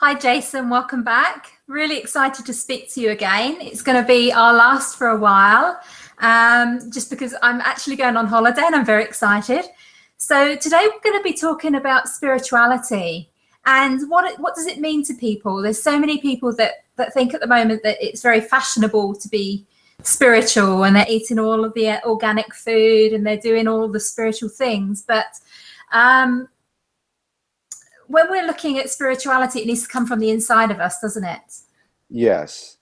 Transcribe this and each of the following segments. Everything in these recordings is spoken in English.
Hi, Jason. Welcome back. Really excited to speak to you again. It's going to be our last for a while, just because I'm actually going on holiday and I'm very excited. So today we're going to be talking about spirituality and what does it mean to people. There's so many people that think at the moment that it's very fashionable to be spiritual and they're eating all of the organic food and they're doing all the spiritual things. But when we're looking at spirituality, it needs to come from the inside of us, doesn't it? Yes.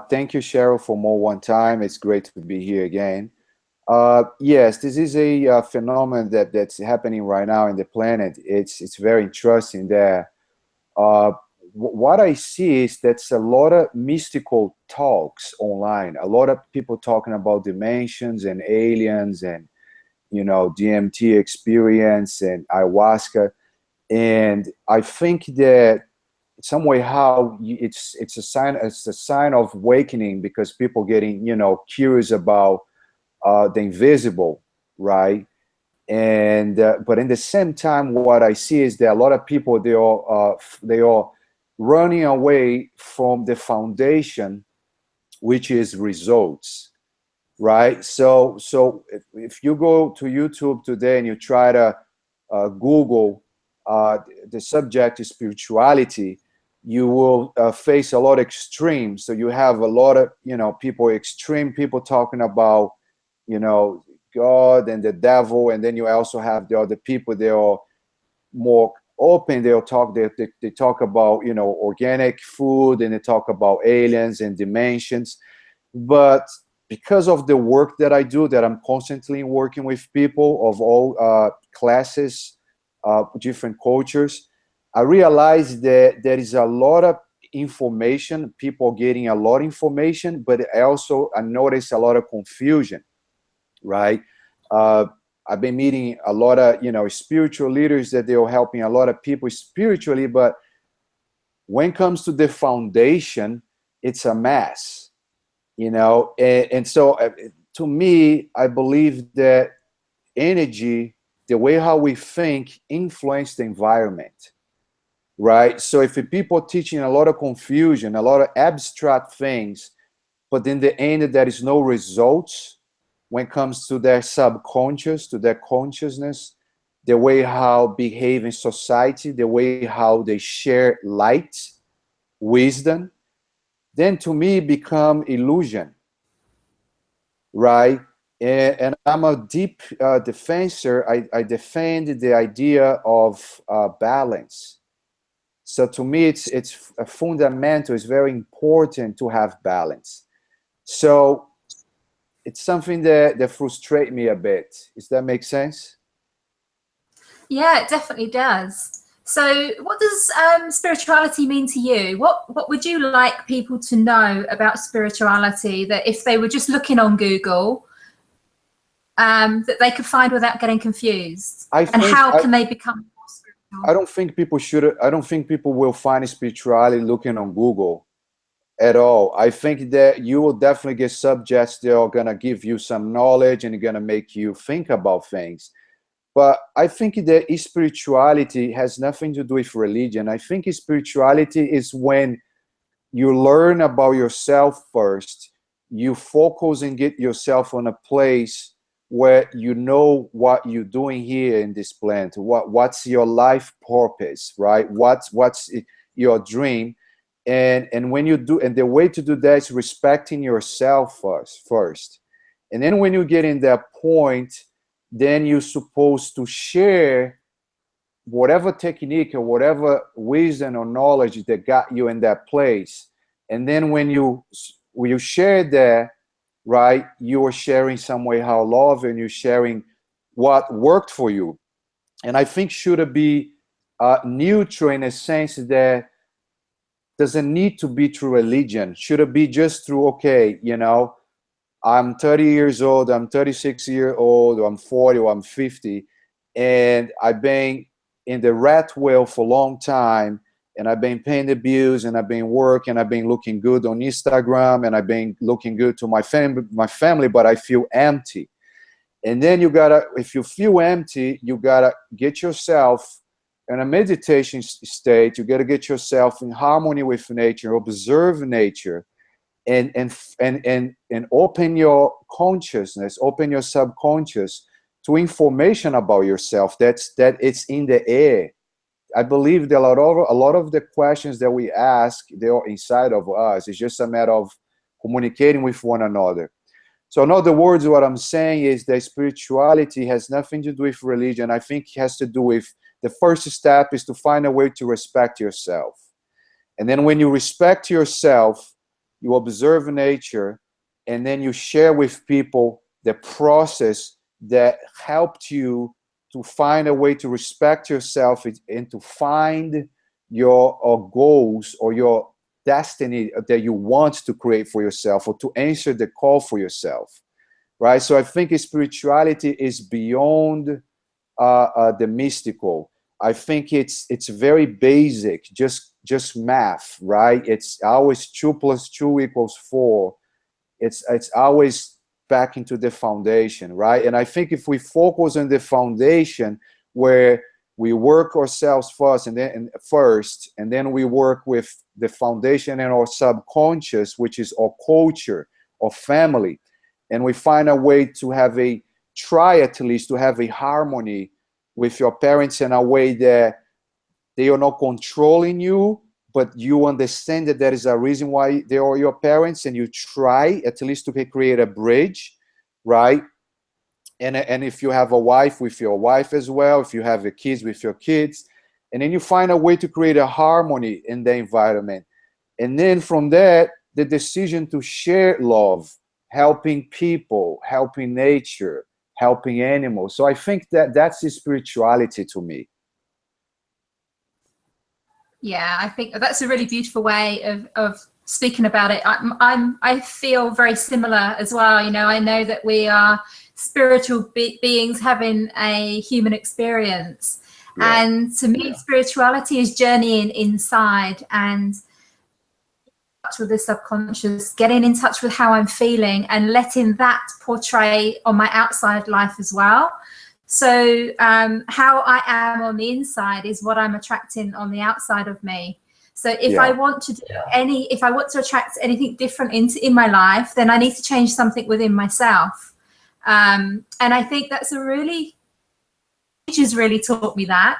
Thank you, Cheryl, for more one time. It's great to be here again. Yes, this is a phenomenon that's happening right now in the planet. It's very interesting that what I see is that's a lot of mystical talks online. A lot of people talking about dimensions and aliens and DMT experience and ayahuasca. And I think that some way how it's a sign of awakening, because people getting curious about the invisible, right? And but in the same time, what I see is that a lot of people they are running away from the foundation, which is results, right? So if you go to YouTube today and you try to Google the subject is spirituality, you will face a lot of extremes. So you have a lot of extreme people talking about God and the devil, and then you also have the other people. They are more open. They talk about organic food, and they talk about aliens and dimensions. But because of the work that I do, that I'm constantly working with people of all classes, different cultures, I realized that there is a lot of information, people getting a lot of information, but I noticed a lot of confusion, right? I've been meeting a lot of spiritual leaders that they are helping a lot of people spiritually, but when it comes to the foundation, it's a mess, and so to me, I believe that energy, the way how we think, influence the environment, right? So if people are teaching a lot of confusion, a lot of abstract things, but in the end there is no results when it comes to their subconscious, to their consciousness, the way how behave in society, the way how they share light, wisdom, then to me become illusion, right? And I'm a deep defender. I defend the idea of balance. So to me, it's a fundamental. It's very important to have balance. So it's something that frustrates me a bit. Does that make sense? Yeah, it definitely does. So what does spirituality mean to you? What would you like people to know about spirituality that if they were just looking on Google, that they could find without getting confused? And how can they become more spiritual? I don't think people should. I don't think people will find spirituality looking on Google at all. I think that you will definitely get subjects that are gonna give you some knowledge and gonna make you think about things. But I think that spirituality has nothing to do with religion. I think spirituality is when you learn about yourself first, you focus and get yourself on a place where you know what you're doing here in this planet, what's your life purpose, right? What's your dream, and when you do, and the way to do that is respecting yourself first, and then when you get in that point, then you're supposed to share whatever technique or whatever wisdom or knowledge that got you in that place. And then when you share that, right, you are sharing some way how love, and you're sharing what worked for you. And I think should be neutral in a sense that doesn't need to be through religion. Should it be just through, okay, I'm 30 years old, I'm 36 years old, or I'm 40, or I'm 50, and I've been in the rat wheel for a long time, and I've been paying the bills, and I've been working, I've been looking good on Instagram, and I've been looking good to my family, but I feel empty. And then if you feel empty, you gotta get yourself In a meditation state, you got to get yourself in harmony with nature, observe nature, and open your consciousness, open your subconscious to information about yourself that it's in the air. I believe that a lot of the questions that we ask, they're inside of us. It's just a matter of communicating with one another. So in other words, what I'm saying is that spirituality has nothing to do with religion. I think it has to do with the first step is to find a way to respect yourself. And then when you respect yourself, you observe nature, and then you share with people the process that helped you to find a way to respect yourself and to find your goals or your destiny that you want to create for yourself, or to answer the call for yourself, right? So I think spirituality is beyond the mystical. I think it's very basic, just math, right? It's always 2 + 2 = 4. It's always back into the foundation, right? And I think if we focus on the foundation, where we work ourselves first, and then we work with the foundation and our subconscious, which is our culture, our family, and we find a way to have try at least to have a harmony with your parents in a way that they are not controlling you, but you understand that there is a reason why they are your parents, and you try at least to create a bridge, right? And if you have a wife, with your wife as well, if you have kids, with your kids, and then you find a way to create a harmony in the environment. And then from that, the decision to share love, helping people, helping nature, helping animals. So I think that that's spirituality to me. Yeah, I think that's a really beautiful way of speaking about it. I feel very similar as well. You know, I know that we are spiritual beings having a human experience. Yeah. And to me, spirituality is journeying inside and with the subconscious, getting in touch with how I'm feeling and letting that portray on my outside life as well. So how I am on the inside is what I'm attracting on the outside of me. So if I want to do if I want to attract anything different in my life, then I need to change something within myself. And I think that's has really taught me that.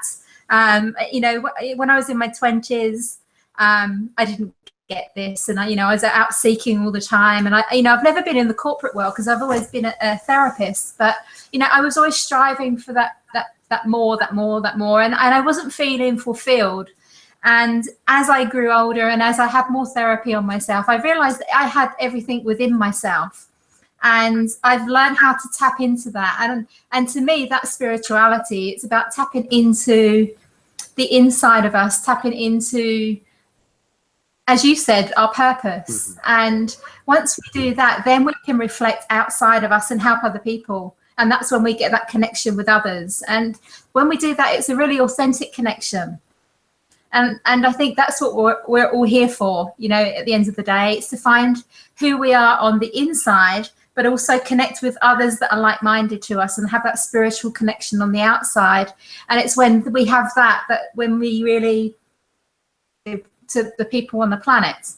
You know, when I was in my 20s, I didn't get this, and I was out seeking all the time, and I've never been in the corporate world because I've always been a therapist, but I was always striving for that more, and I wasn't feeling fulfilled. And as I grew older and as I had more therapy on myself, I realized that I had everything within myself, and I've learned how to tap into that. And to me, that's spirituality. It's about tapping into the inside of us, tapping into, as you said, our purpose. Mm-hmm. And once we do that, then we can reflect outside of us and help other people. And that's when we get that connection with others. And when we do that, it's a really authentic connection. And I think that's what we're all here for, at the end of the day. It's to find who we are on the inside, but also connect with others that are like-minded to us and have that spiritual connection on the outside. And it's when we have that when we really to the people on the planet.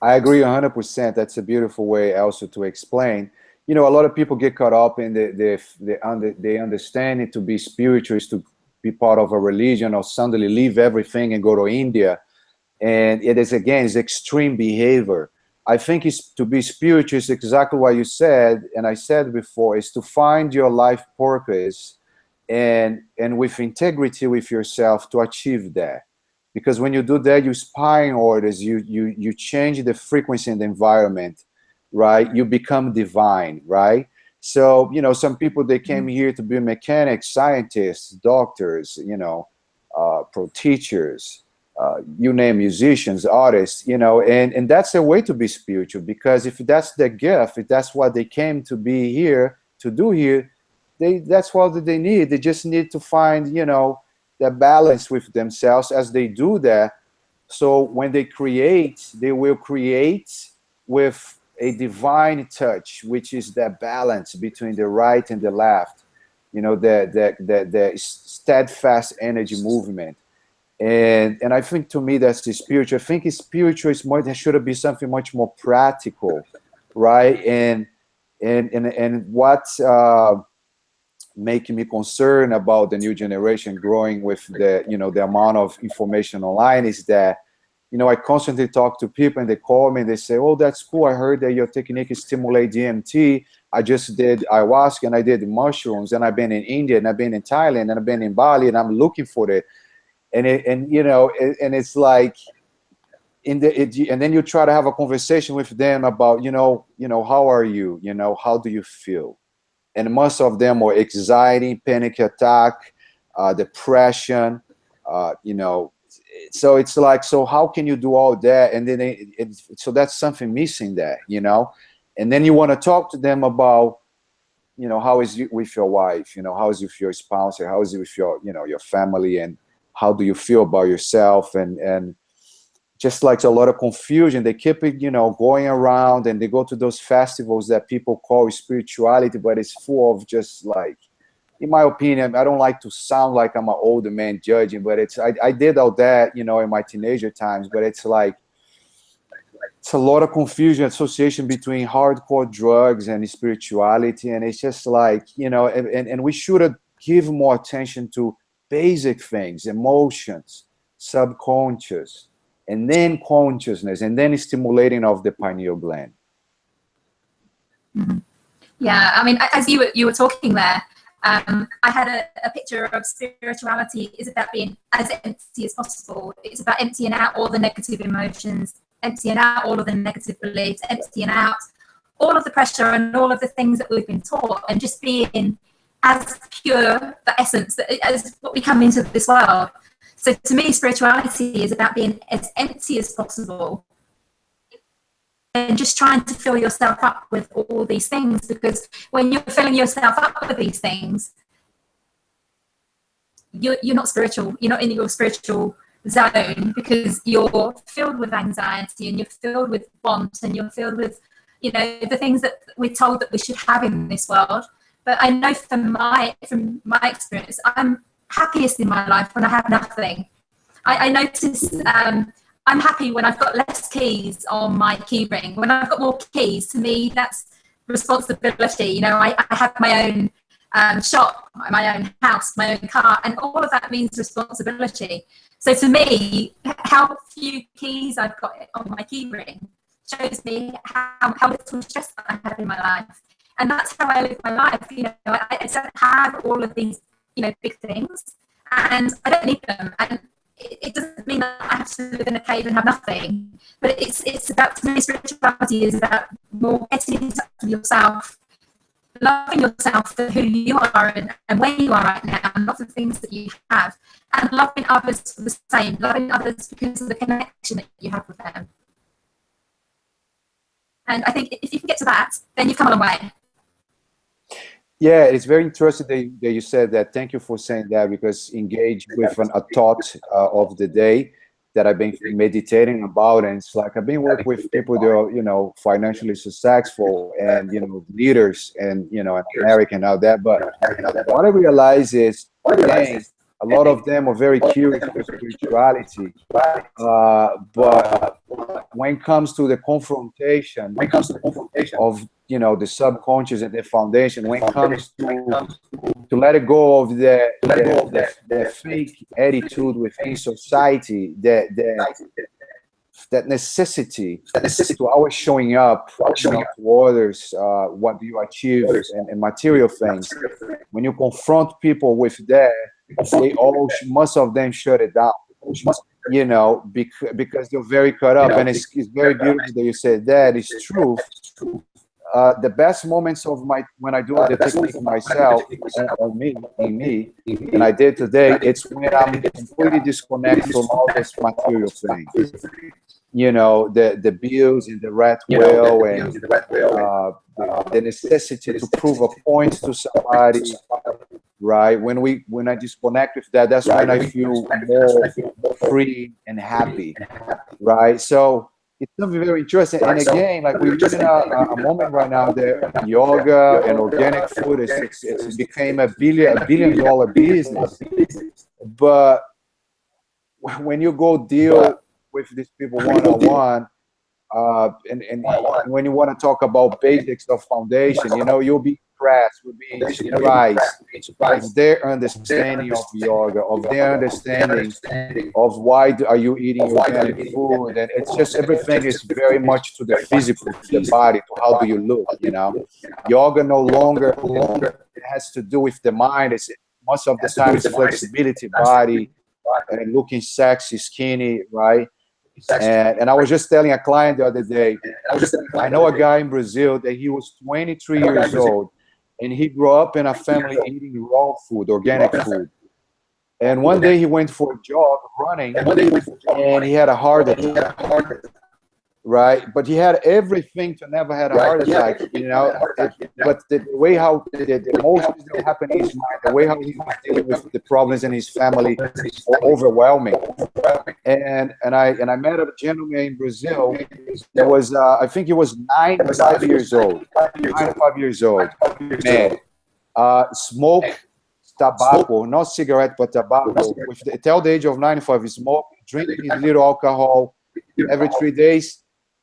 I agree 100%. That's a beautiful way also to explain. A lot of people get caught up in they understand it to be spiritual is to be part of a religion, or suddenly leave everything and go to India. And it is, again, it's extreme behavior. I think it's to be spiritual is exactly what you said, and I said before, is to find your life purpose and with integrity with yourself to achieve that. Because when you do that, you inspire others, you change the frequency in the environment, right? You become divine, right? So, some people, they came here to be mechanics, scientists, doctors, pro teachers, you name, musicians, artists, and that's a way to be spiritual, because if that's their gift, if that's what they came to be here, to do here, that's what they need. They just need to find, the balance with themselves as they do that. So when they create, they will create with a divine touch, which is that balance between the right and the left. you know, the steadfast energy movement. And I think, to me, that's the spiritual. I think spiritual is more, there should be something much more practical, right? And what making me concerned about the new generation growing with the, you know, the amount of information online is that, you know, I constantly talk to people and they call me and they say, oh, that's cool, I heard that your technique is stimulate DMT. I just did ayahuasca and I did mushrooms, and I've been in India and I've been in Thailand and I've been in Bali and I'm looking for it. And you know, and it's like, and then you try to have a conversation with them about, you know, how are you? You know, how do you feel? And most of them are anxiety, panic attack, depression, you know. So it's like, so how can you do all that? And then so that's something missing there, you know. And then you want to talk to them about, you know, how is it with your wife? You know, how is it with your spouse? Or how is it with your, you know, your family? And how do you feel about yourself? And just like a lot of confusion. They keep it, you know, going around, and they go to those festivals that people call spirituality, but it's full of just like, in my opinion, I don't like to sound like I'm an older man judging, but it's, I did all that, you know, in my teenager times, but it's like, it's a lot of confusion, association between hardcore drugs and spirituality. And it's just like, you know, and we should give more attention to basic things, emotions, subconscious, and then consciousness, and then stimulating of the pineal gland. Mm-hmm. Yeah, I mean, as you were talking there, I had a picture of spirituality is about being as empty as possible. It's about emptying out all the negative emotions, emptying out all of the negative beliefs, emptying out all of the pressure and all of the things that we've been taught, and just being as pure, the essence, as what we come into this world. So to me, spirituality is about being as empty as possible and just trying to fill yourself up with all these things, because when you're filling yourself up with these things, you're not spiritual. You're not in your spiritual zone, because you're filled with anxiety and you're filled with want and you're filled with, you know, the things that we're told that we should have in this world. But I know from my experience, I'm happiest in my life when I have nothing. I notice I'm happy when I've got less keys on my key ring. When I've got more keys, to me, that's responsibility. You know, I have my own shop, my own house, my own car, and all of that means responsibility. So to me, how few keys I've got on my key ring shows me how little stress I have in my life. And that's how I live my life. You know, I don't have all of these, you know, big things, and I don't need them. And it doesn't mean that I have to live in a cave and have nothing. But it's about, to me, spirituality is about more getting in touch with yourself, loving yourself for who you are and where you are right now, and not the things that you have, and loving others for the same, loving others because of the connection that you have with them. And I think if you can get to that, then you've come a long way. Yeah, it's very interesting that you said that. Thank you for saying that, because engage with a thought of the day that I've been meditating about. And it's like, I've been working with people that are, you know, financially successful and, you know, leaders and, you know, American and all that. But what I realize is, again, a lot of them are very curious with spirituality. But when it comes to the confrontation of, you know, the subconscious and the foundation, when it comes to let it go of the fake attitude within society, that necessity to always showing up, you know, to others, what do you achieve, and material things. When you confront people with that, most of them shut it down, you know, because they're very caught up. And it's very beautiful that you said that. It's true. The best moments of when I do the technique myself, on me, and I did today, it's when I'm completely disconnected from all this material things. You know, the bills and the rat wheel, and the necessity to prove a point to somebody. Right? When I disconnect with that, that's when I feel more free and happy. Right? So it's something very interesting. And again, like we're in a moment right now that yoga and organic food it's became a billion dollar business. But when you go deal with these people one-on-one, and when you want to talk about basics of foundation, you know, you'll be impressed, you'll be surprised of their understanding of yoga, of their understanding of why are you eating organic food, and it's just everything is very much to the physical, to the body, to how do you look, you know. Yoga no longer it has to do with the mind. It's most of the time it's flexibility, body, and looking sexy, skinny, right? And I was just telling a client the other day, I know a guy in Brazil that he was 23 years old and he grew up in a family eating raw food, organic food. And one day he went for a jog running and he had a heart attack. Right, but he had everything to never had a heart attack, you know. But the way how the emotions that happen in his mind, the way how he was dealing with the problems in his family, were overwhelming. And I met a gentleman in Brazil that was I think he was 95 years old, 95 years old, man, smoked tobacco, not cigarette but tobacco. Till the age of 95, he smoked, drinking his little alcohol every 3 days.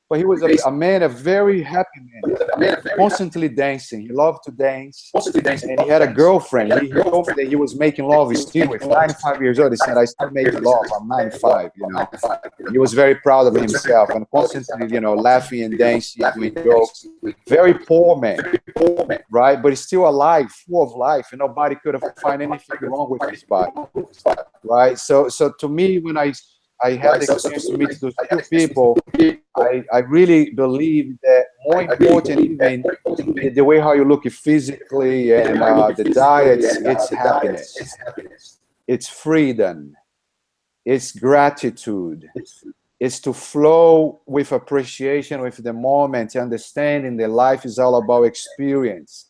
But he was a man, a very happy man, constantly dancing. He loved to dance. And he had a girlfriend. He told me that he was making love still with 95 years old. He said, I still make love. I'm 95, you know. He was very proud of himself and constantly, you know, laughing and dancing, doing jokes. Very poor man, right? But he's still alive, full of life. And nobody could have find anything wrong with his body, right? So to me, when I had the experience to meet those two people, I really believe that more important even the way how you look physically and the diet, it's happiness, it's freedom, it's gratitude, it's to flow with appreciation with the moment, understanding that life is all about experience,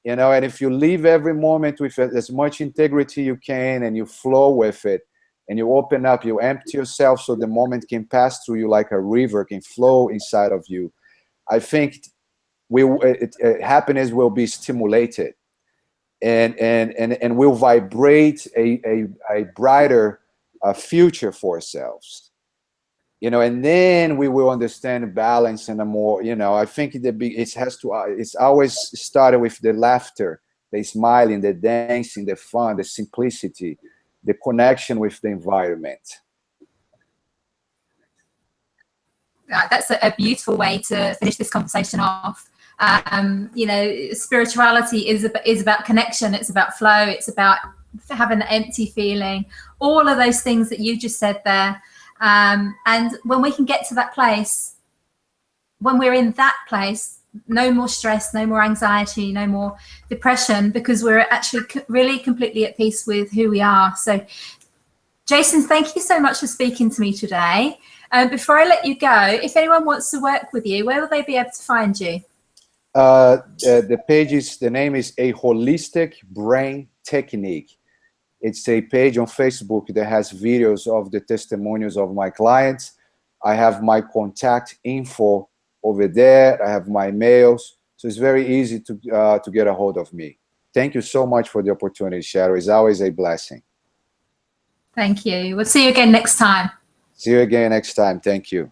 you know. And if you live every moment with as much integrity you can and you flow with it, and you open up, you empty yourself so the moment can pass through you like a river, can flow inside of you, I think happiness will be stimulated and will vibrate a brighter future for ourselves. You know, and then we will understand balance and a more, you know, I think it's always started with the laughter, the smiling, the dancing, the fun, the simplicity, the connection with the environment. That's a beautiful way to finish this conversation off. You know, spirituality is about connection. It's about flow. It's about having an empty feeling. All of those things that you just said there. And when we can get to that place, when we're in that place, no more stress, no more anxiety, no more depression, because we're actually really completely at peace with who we are. So, Jason, thank you so much for speaking to me today. Before I let you go, if anyone wants to work with you, where will they be able to find you? The name is A Holistic Brain Technique. It's a page on Facebook that has videos of the testimonials of my clients. I have my contact info over there. I have my mails, so it's very easy to get a hold of me. Thank you so much for the opportunity, Cheryl. It's always a blessing. Thank you. We'll see you again next time. See you again next time. Thank you.